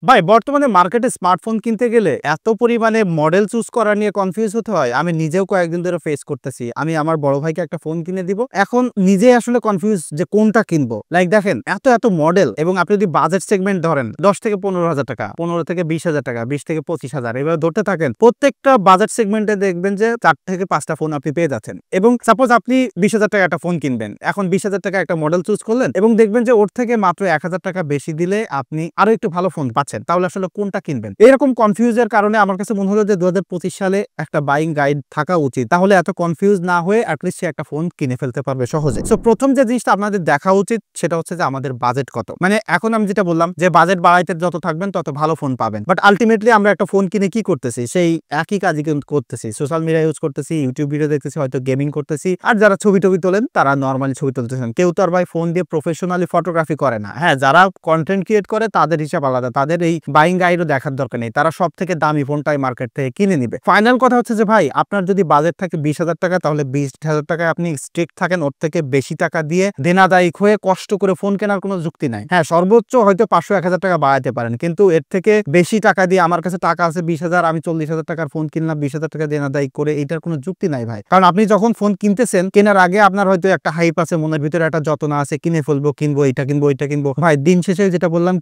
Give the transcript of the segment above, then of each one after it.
ভাই বর্তমানে মার্কেটে স্মার্টফোন কিনতে গেলে এত পরিমাণে মডেল চুজ করা নিয়ে কনফিউজ হতে হয়, আমি নিজেও কয়েকদিন ধরে ফেস করতেছি। আমি আমার বড় ভাইকে একটা ফোন কিনে দিব, এখন নিজেই আসলে কনফিউজ যে কোনটা কিনবো। লাইক দেখেন এত মডেল, এবং আপনি যদি বাজেট সেগমেন্ট ধরেন 10 থেকে 15,000 টাকা, 15 থেকে 20,000 টাকা, 20 থেকে 25,000 এবার ধরতে থাকেন, প্রত্যেকটা বাজেট সেগমেন্টে দেখবেন যে 4 থেকে 5টা ফোন আপনি পেয়ে যাচ্ছেন। এবং সাপোজ আপনি 20,000 টাকা একটা ফোন কিনবেন, এখন 20,000 টাকা একটা মডেল চুজ করলেন এবং দেখবেন যে ওর থেকে মাত্র 1,000 টাকা বেশি দিলে আপনি আরো একটু ভালো ফোন পাচ্ছেন। তাহলে আসলে কোনটা কিনবেন? এরকম কনফিউজের কারণে আমার কাছে মনে হলো যে 2025 সালে একটা বাইং গাইড থাকা উচিত, তাহলে এত কনফিউজ না হয়ে অ্যাটলিস্ট সে একটা ফোন কিনে ফেলতে পারবে সহজে। সো প্রথম যে জিনিসটা আপনাদের দেখা উচিত সেটা হচ্ছে যে আমাদের বাজেট কত। মানে এখন আমি যেটা বললাম যে বাজেট বাড়াইতে যত থাকবেন তত ভালো ফোন পাবেন, বাট আলটিমেটলি আমরা একটা ফোন কিনে কি করতেছি? সেই একই কাজই কিন্তু করতেছি, সোশ্যাল মিডিয়া ইউজ করতেছি, ইউটিউব ভিডিও দেখতেছি, হয়তো গেমিং করতেছি। আর যারা ছবি টবি তোলেন তারা নর্মালি ছবি তুলতেছেন। কেউ তো আর ভাই ফোন দিয়ে প্রফেশনালি ফটোগ্রাফি করে না। হ্যাঁ, যারা কন্টেন্ট ক্রিয়েট করে তাদের হিসাব আলাদা, তাদের এই বাইং গাইডও দেখার দরকার নেই, তারা সব থেকে দামি ফোনটাই মার্কেট থেকে কিনে নিবে। ফাইনাল কথা হচ্ছে যে ভাই আপনার যদি বাজেট থাকে 20,000 টাকা, তাহলে 20,000 টাকায় আপনি স্ট্রিক্ট থাকেন, ওর থেকে বেশি টাকা দিয়ে দেনাদায়িক হয়ে কষ্ট করে ফোন কেনার কোনো যুক্তি নাই। হ্যাঁ, সর্বোচ্চ হয়তো 500-1,000 টাকা বাড়াতে পারেন, কিন্তু এর থেকে বেশি টাকা দিয়ে আমার কাছে টাকা আছে 20,000, আমি 40,000 টাকার ফোন কিনলাম 20,000 টাকা দেনাদায়িক করে, এইটার কোনো যুক্তি নাই ভাই। কারণ আপনি যখন ফোন কিনতেছেন, কেনার আগে আপনার হয়তো একটা হাইপ আছে, মনের ভিতরে একটা যতনা আছে, কিনে ফেলবো, কিনবো, এটা কিনবো, ওইটা কিনবো। ভাই দিন শেষে যেটা বললাম,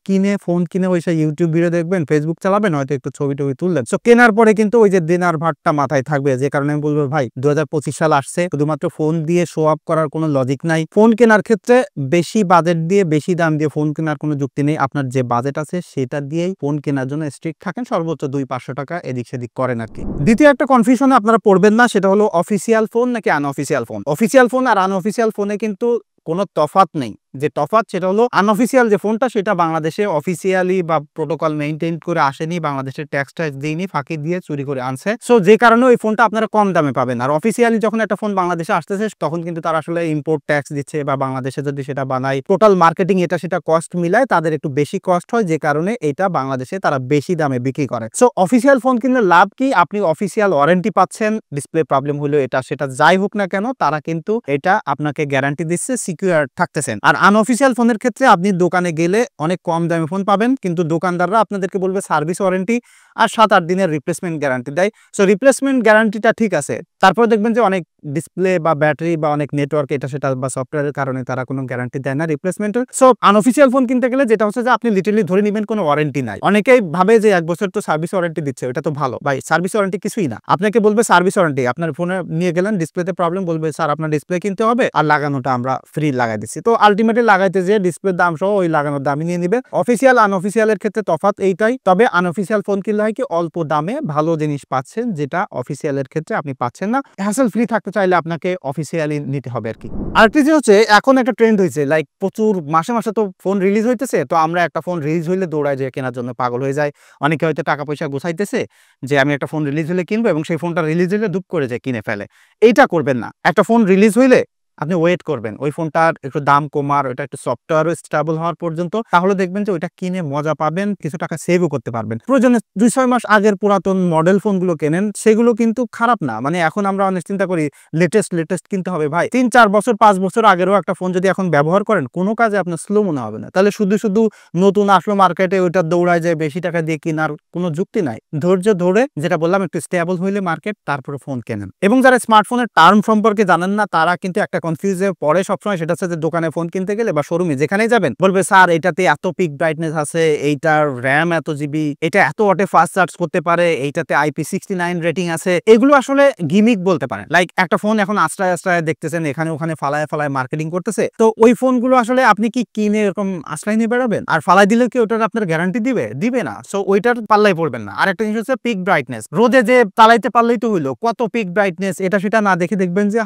ফোন কিনে ওই ইউটিউব ভিডিও দেখবেন, ফেসবুক চালাবেন, হয়তো একটু ছবি টবি তুললেন। সো কেনার পরে কিন্তু ওই যে দেনার ভারটা মাথায় থাকবে, যে কারণে আমি বলবো ভাই 2025 সাল আসছে, শুধুমাত্র ফোন দিয়ে শো আপ করার কোনো লজিক নাই। ফোন কেনার ক্ষেত্রে বেশি বাজেট দিয়ে বেশি দাম দিয়ে ফোন কেনার কোনো যুক্তি নেই। আপনার যে বাজেট আছে সেটা দিয়েই ফোন কেনার জন্য স্ট্রিক্ট থাকেন, সর্বোচ্চ 200-500 টাকা এদিক সেদিক করেন আর কি। দ্বিতীয় একটা কনফিউশনে আপনারা পড়বেন না, সেটা হলো অফিসিয়াল ফোন নাকি আনঅফিসিয়াল ফোন। অফিসিয়াল ফোন আর আনঅফিসিয়াল ফোনে কিন্তু কোনো তফাৎ নেই। যে তফাৎ সেটা হলো আনঅফিসিয়াল যে ফোনটা, সেটা বাংলাদেশে অফিসিয়ালি বা প্রোটোকল মেইনটেইন করে আসেনি, বাংলাদেশের ট্যাক্স দিইনি, ফাঁকি দিয়ে চুরি করে আনছে। সো যে কারণে ওই ফোনটা আপনারা কম দামে পাবেন। আর অফিসিয়ালি যখন একটা ফোন বাংলাদেশে আসতেছে তখন কিন্তু তারা আসলে ইম্পোর্ট ট্যাক্স দিচ্ছে, বা বাংলাদেশে যদি সেটা বানায় টোটাল মার্কেটিং এটা সেটা কস্ট মিলায় তাদের একটু বেশি কস্ট হয়, যে কারণে এটা বাংলাদেশে তারা বেশি দামে বিক্রি করে। সো অফিসিয়াল ফোন কিনলে লাভ কি? আপনি অফিসিয়াল ওয়ারেন্টি পাচ্ছেন, ডিসপ্লে প্রবলেম হলো এটা সেটা যাই হোক না কেন, তারা কিন্তু এটা আপনাকে গ্যারান্টি দিচ্ছে, সিকিউর থাকতেছেন। আর আনঅফিসিয়াল ফোনের ক্ষেত্রে আপনি দোকানে গেলে অনেক কম দামে ফোন পাবেন, কিন্তু দোকানদাররা আপনাদেরকে বলবে সার্ভিস ওয়ারেন্টি আর 7-8 দিনের রিপ্লেসমেন্ট গ্যারান্টি দেয়। সো রিপ্লেসমেন্ট গ্যারান্টিটা ঠিক আছে, তারপর দেখবেন যে অনেক ডিসপ্লে বা ব্যাটারি বা অনেক নেটওয়ার্ক এটা সেটা বা সফটওয়্যারের কারণে তারা কোনো গ্যারান্টি দেয় না রিপ্লেসমেন্টের। সো আনঅফিসিয়াল ফোন কিনতে গেলে যেটা হচ্ছে যে আপনি লিটারালি ধরে নেবেন কোনো ওয়ারেন্টি নাই। অনেকেই ভাবে যে 1 বছর তো সার্ভিস ওয়ারেন্টি দিচ্ছে, এটা তো ভালো। ভাই সার্ভিস ওয়ারেন্টি কিছুই না, আপনাকে বলবে সার্ভিস ওয়ারেন্টি। আপনার ফোনে নিয়ে গেলেন, ডিসপ্লেতে প্রবলেম, বলবে স্যার আপনার ডিসপ্লে কিনতে হবে, আর লাগানোটা আমরা ফ্রি লাগাই দিচ্ছি। তো আলটিমেটলি লাগাইতে যে ডিসপ্লের দাম সহ ওই লাগানোর দামই নিয়ে নিবে। অফিসিয়াল আনঅফিসিয়ালের ক্ষেত্রে তফাৎ এইটাই। তবে আনঅফিসিয়াল ফোন কিনলে হয় কি অল্প দামে ভালো জিনিস পাচ্ছেন, যেটা অফিসিয়ালের ক্ষেত্রে আপনি পাচ্ছেন না। হ্যাসেল ফ্রি থাকতে চাইলে আপনাকে অফিসিয়ালি নিতে হবে আর কি। আরেকটি যে হচ্ছে এখন একটা ট্রেন্ড হয়েছে, লাইক প্রচুর মাসে মাসে তো ফোন রিলিজ হইতেছে, তো আমরা একটা ফোন রিলিজ হইলে দৌড়ায় যে কেনার জন্য পাগল হয়ে যায়। অনেকে হয়তো টাকা পয়সা গোছাইতেছে যে আমি একটা ফোন রিলিজ হলে কিনবো, এবং সেই ফোনটা রিলিজ হলে দুপ করে যে কিনে ফেলে। এইটা করবেন না। একটা ফোন রিলিজ হইলে আপনি ওয়েট করবেন ওই ফোনটার একটু দাম কমার, ওইটা একটু সফটওয়্যারও স্টেবল হওয়ার পর্যন্ত, তাহলে দেখবেন যে ওইটা কিনে মজা পাবেন, কিছু টাকা সেভও করতে পারবেন। প্রয়োজনে 2-6 মাস আগের পুরাতন মডেল ফোনগুলো কেনেন, সেগুলো কিন্তু খারাপ না। মানে এখন আমরা অনেক চিন্তা করি লেটেস্ট কিনতে হবে। ভাই 3-4 বছর 5 বছর আগেরও একটা ফোন যদি এখন ব্যবহার করেন, কোনো কাজে আপনার স্লো মনে হবে না। তাহলে শুধু নতুন আসলো মার্কেটে ওইটা দৌড়ায় যায় বেশি টাকা দিয়ে কেনার কোনো যুক্তি নাই। ধৈর্য ধরে, যেটা বললাম, একটু স্টেবল হইলে মার্কেট, তারপরে ফোন কেনেন। এবং যারা স্মার্টফোনের টার্ম সম্পর্কে জানেন না, তারা কিন্তু একটা কনফিউজে পড়ে সবসময়, সেটা হচ্ছে যে দোকানে ফোন কিনতে গেলে বা শোরুমে যেখানেই যাবেন বলবে স্যার এটাতে এত পিক ব্রাইটনেস আছে, এইটার র্যাম এত জিবি, এটা এত ওয়াটে ফাস্ট চার্জ করতে পারে, এইটাতে IP69 রেটিং আছে। এগুলো আসলে গিমিক বলতে পারেন। লাইক একটা ফোন এখন আশ্রয় দেখতেছেন, এখানে ওখানে ফালায় মার্কেটিং করতেছে, তো ওই ফোনগুলো আসলে আপনি কি কিনে এরকম আশ্রয় নিয়ে বেড়াবেন? আর ফালাই দিলে কি ওটার আপনার গ্যারান্টি দিবে না। সো ওইটার পাল্লাই পড়বেন না। আর একটা জিনিস হচ্ছে পিক ব্রাইটনেস, রোদে যে চালাইতে পারলেই তো হইলো, কত পিক ব্রাইটনেস এটা সেটা না দেখে দেখবেন যে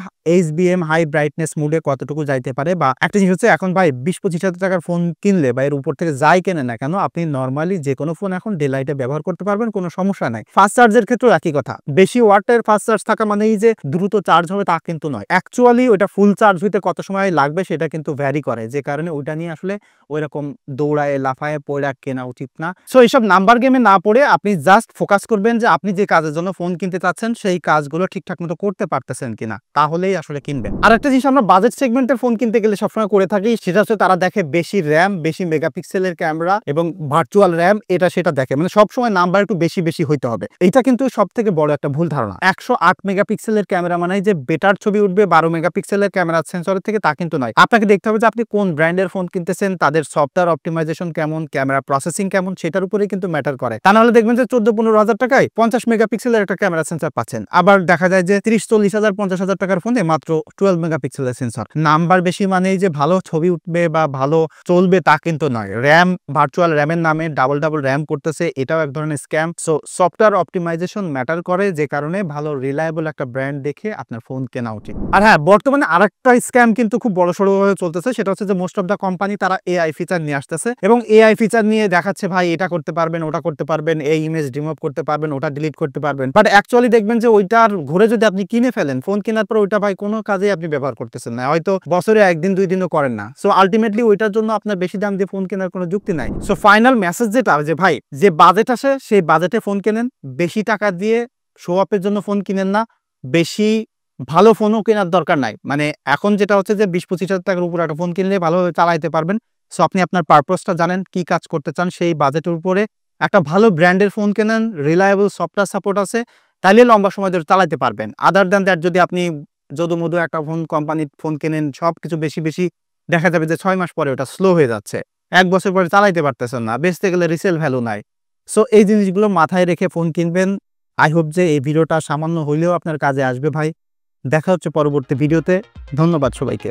HBM হাই ব্রাইটনেস মুডে কতটুকু যাইতে পারে। বা একটা জিনিস হচ্ছে এখন ভাই 20-25 হাজার টাকার ফোন কিনলে বা এর উপর থেকে যাই কেনে না কেন, আপনি নর্মালি যে কোনো ফোন এখন ডে লাইটে ব্যবহার করতে পারবেন, কোনো সমস্যা নাই। ফাস্ট চার্জের ক্ষেত্রেও একই কথা, বেশি ওয়াটের ফাস্ট চার্জ থাকা মানেই যে দ্রুত চার্জ হবে তা কিন্তু নয়। অ্যাকচুয়ালি ওইটা ফুল চার্জ হইতে কত সময় লাগবে সেটা কিন্তু ভ্যারি করে, যে কারণে ওইটা নিয়ে আসলে ওইরকম দৌড়ায় লাফায় পড়া কেনা উচিত না। সো এইসব নাম্বার গেমে না পড়ে আপনি জাস্ট ফোকাস করবেন যে আপনি যে কাজের জন্য ফোন কিনতে চাচ্ছেন সেই কাজগুলো ঠিকঠাক মতো করতে পারতেছেন কিনা, তাহলেই আসলে কিনবেন। আর একটা জিনিস আমরা বাজেট সেগমেন্টের ফোন কিনতে গেলে সবসময় করে থাকি, সেটা হচ্ছে তারা দেখে বেশি র্যাম, বেশি মেগাপিক্সেলের ক্যামেরা এবং ভার্চুয়াল র্যাম, এটা সেটা দেখে, মানে সবসময় নাম্বার একটু বেশি বেশি হইতে হবে। এটা কিন্তু সব থেকে বড় একটা ভুল ধারণা। 108 মেগাপিক্সেলের ক্যামেরা মানে যে বেটার ছবি উঠবে 12 মেগাপিক্সেলের ক্যামেরা সেন্সরের থেকে, তা কিন্তু নয়। আপনাকে দেখতে হবে যে আপনি কোন ব্র্যান্ডের ফোন কিনতেছেন, তাদের সফটওয়্যার অপটিমাইজেশন কেমন, ক্যামেরা প্রসেসিং কেমন, সেটার উপরে কিন্তু ম্যাটার করে। তা নাহলে দেখবেন যে 14-15 হাজার টাকায় 50 মেগাপিক্সেলের একটা ক্যামেরা সেন্সর পাচ্ছেন, আবার দেখা যায় যে 30-40 হাজার 50 হাজার টাকার ফোনে মাত্র 12 মেগাপিক্সেলের সেন্সর। নাম্বার বেশি মানেই যে ভালো ছবি উঠবে বা ভালো চলবে তা কিন্তু নয়। র্যাম, ভার্চুয়াল র্যামের নামে ডাবল র্যাম করতেছে, এটাও এক ধরনের scam. So software optimization matter করে, যে কারণে ভালো রিলায়েবল একটা ব্র্যান্ড দেখে আপনার ফোন কেনা উচিত। আর হ্যাঁ, বর্তমানে আরেকটা স্ক্যাম কিন্তু খুব বড়সড় ভাবে চলতেছে, সেটা হচ্ছে যে মোস্ট অফ দ্য কোম্পানি তারা এআই ফিচার নিয়ে আসতেছে এবং এআই ফিচার নিয়ে দেখাচ্ছে ভাই এটা করতে পারবেন, ওটা করতে পারবেন, এই ইমেজ রিমুভ করতে পারবেন, ওটা ডিলিট করতে পারবেন। বাট অ্যাকচুয়ালি দেখবেন যে ওইটার ঘুরে যদি আপনি কিনে ফেলেন, ফোন কেনার পর ওইটা ভাই কোনো কাজে আপনি ব্যবহার করতেছেন না, হয়তো বছরে 1 দিন 2 দিনও করেন না। সো আলটিমেটলি ওইটার জন্য আপনার বেশি দাম দিয়ে ফোন কেনার কোনো যুক্তি নাই। সো ফাইনাল মেসেজ যেটা, যে ভাই যে বাজেট আসে সেই বাজেটে ফোন কেনেন, বেশি টাকা দিয়ে শো অফের জন্য ফোন কিনেন না, বেশি ভালো ফোনও কেনার দরকার নাই। মানে এখন যেটা হচ্ছে যে 20-25 হাজার টাকার উপর একটা ফোন কিনলে ভালোভাবে চালাইতে পারবেন। সো আপনি আপনার পারপাসটা জানেন, কি কাজ করতে চান, সেই বাজেটের উপরে একটা ভালো ব্র্যান্ডের ফোন কেনেন, রিলায়েবল সফটওয়্যার সাপোর্ট আছে, তাইলে লম্বা সময় ধরে চালাতে পারবেন। আদার দ্যান দ্যাট যদি আপনি যদু-মধু একটা কোম্পানির ফোন কেনেন, সবকিছু বেশি বেশি, দেখা যাবে যে 6 মাস পরে ওটা স্লো হয়ে যাচ্ছে, 1 বছর পরে চালাইতে পারতেছেন না, বেচতে গেলে রিসেল ভ্যালু নাই। সো এই জিনিসগুলো মাথায় রেখে ফোন কিনবেন। আই হোপ যে এই ভিডিওটা সামান্য হইলেও আপনার কাজে আসবে ভাই। দেখা হচ্ছে পরবর্তী ভিডিওতে। ধন্যবাদ সবাইকে।